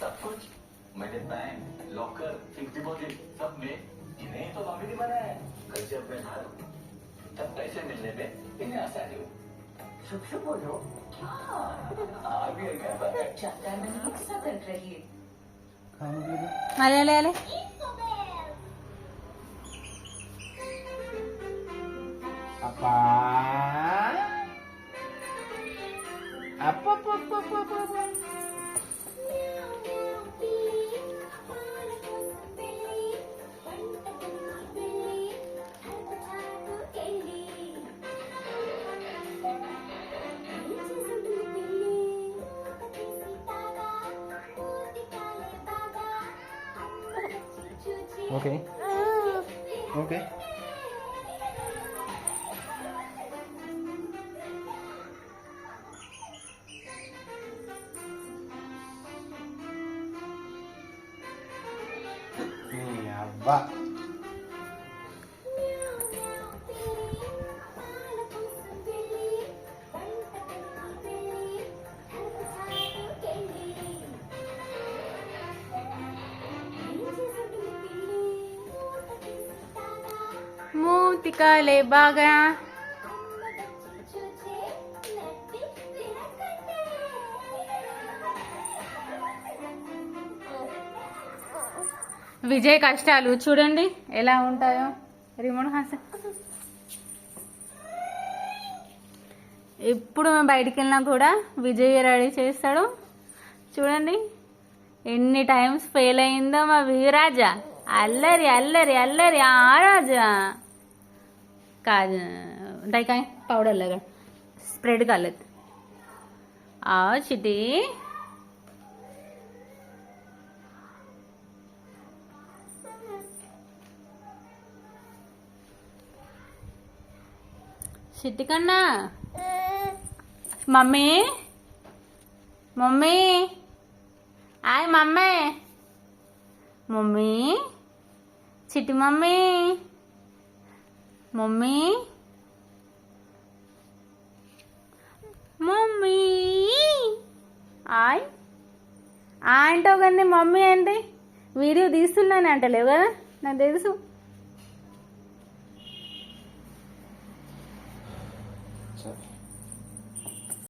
सब कुछ मैंने बैंक लॉकर फिक्स डिपॉजिट सब में इन्हें तो मम्मी ने बनाया। कल जब मैं हारू तब पैसे मिलने में इन्हें आसानी हो। शुभ शुभ बोलो क्या भी चाहता मैं मिक्सा कर रही है। अले अले अले apa apa okay okay Abba. మూతికాలే బాగా విజయ్ కష్టాలు చూడండి ఎలా ఉంటాయో. రిమోట్ హాసన్ ఎప్పుడు మేము బయటికి వెళ్ళినా కూడా విజయ్ రెడీ చేస్తాడు. చూడండి ఎన్ని టైమ్స్ ఫెయిల్ అయిందో మా వీరాజా. అల్లరి అల్లరి అల్లరి ఆరాజా కాదు దాయి పౌడర్ లगा स्प्रेड कर लेते. आओ चिटी चिट्टी कन्ना मम्मी मम्मी आय मम्मी मम्मी चिट्टी मम्मी मम्मी మమ్మీ ఆయ్ అంటావు కానీ మమ్మీ అంటే వీడియో తీస్తున్నాను అంటలేవు కదా నాకు తెలుసు.